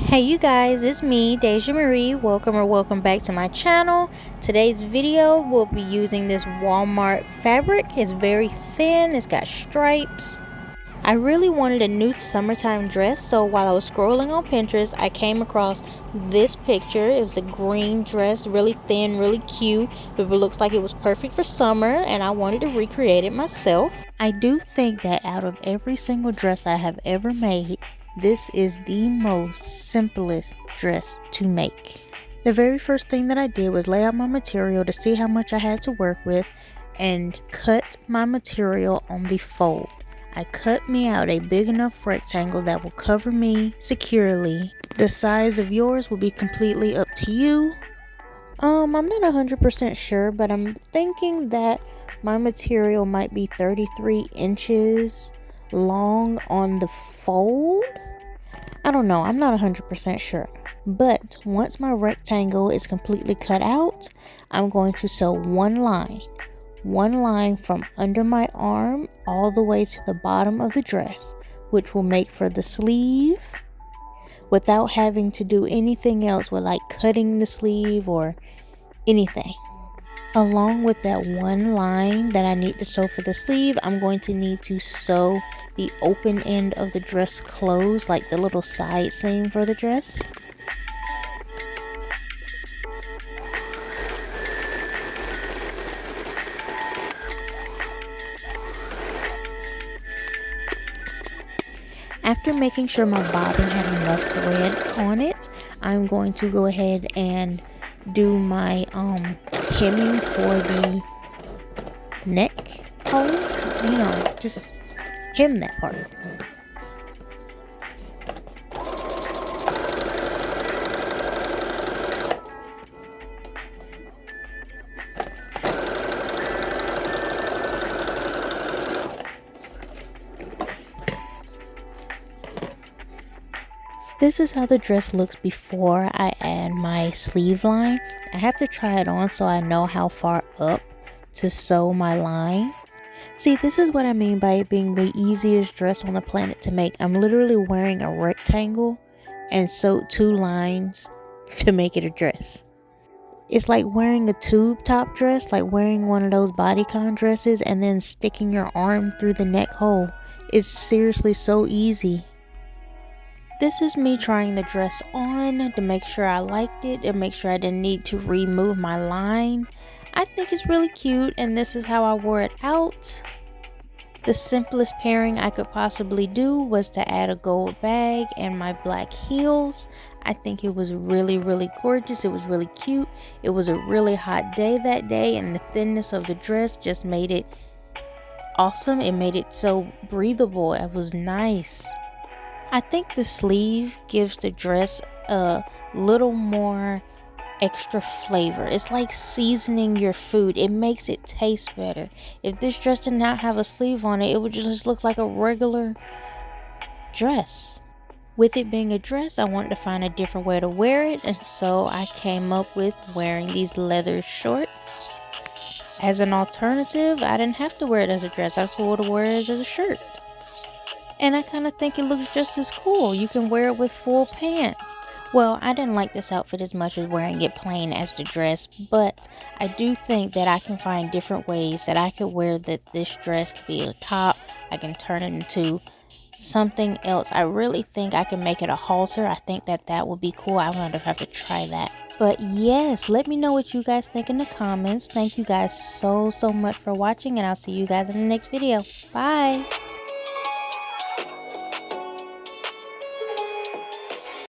Hey you guys, it's me, Deja Marie. Welcome back to my channel. Today's video we'll be using this Walmart fabric. It's very thin, it's got stripes. I really wanted a new summertime dress, so while I was scrolling on Pinterest, I came across this picture. It was a green dress, really thin, really cute. It looks like it was perfect for summer, and I wanted to recreate it myself. I do think that out of every single dress I have ever made, this is the most simplest dress to make. The very first thing that I did was lay out my material to see how much I had to work with and cut my material on the fold. I cut me out a big enough rectangle that will cover me securely. The size of yours will be completely up to you. I'm not 100% sure, but I'm thinking that my material might be 33 inches long on the fold. I don't know, I'm not 100% sure. But once my rectangle is completely cut out, I'm going to sew one line from under my arm all the way to the bottom of the dress, which will make for the sleeve without having to do anything else with like cutting the sleeve or anything. Along with that one line that I need to sew for the sleeve, I'm going to need to sew the open end of the dress closed, like the little side seam for the dress. After making sure my bobbin had enough thread on it, I'm going to go ahead and do my hemming for the neck hole. You know, just hem that part. This is how the dress looks before I add my sleeve line. I have to try it on so I know how far up to sew my line. See, this is what I mean by it being the easiest dress on the planet to make. I'm literally wearing a rectangle and sewed 2 lines to make it a dress. It's like wearing a tube top dress, like wearing one of those bodycon dresses and then sticking your arm through the neck hole. It's seriously so easy. This is me trying the dress on to make sure I liked it and make sure I didn't need to remove my line. I think it's really cute, and this is how I wore it out. The simplest pairing I could possibly do was to add a gold bag and my black heels. I think it was really gorgeous. It was really cute. It was a really hot day that day, and the thinness of the dress just made it awesome. It made it so breathable. It was nice. I think the sleeve gives the dress a little more extra flavor. It's like seasoning your food. It makes it taste better. If this dress did not have a sleeve on it, it would just look like a regular dress. With it being a dress, I wanted to find a different way to wear it, and so I came up with wearing these leather shorts. As an alternative, I didn't have to wear it as a dress. I could wear it as a shirt. And I kind of think it looks just as cool. You can wear it with full pants. Well, I didn't like this outfit as much as wearing it plain as the dress, but I do think that I can find different ways that I could wear this dress could be a top. I can turn it into something else. I really think I can make it a halter. I think that would be cool. I would have to try that. But yes, let me know what you guys think in the comments. Thank you guys so much for watching, and I'll see you guys in the next video. Bye!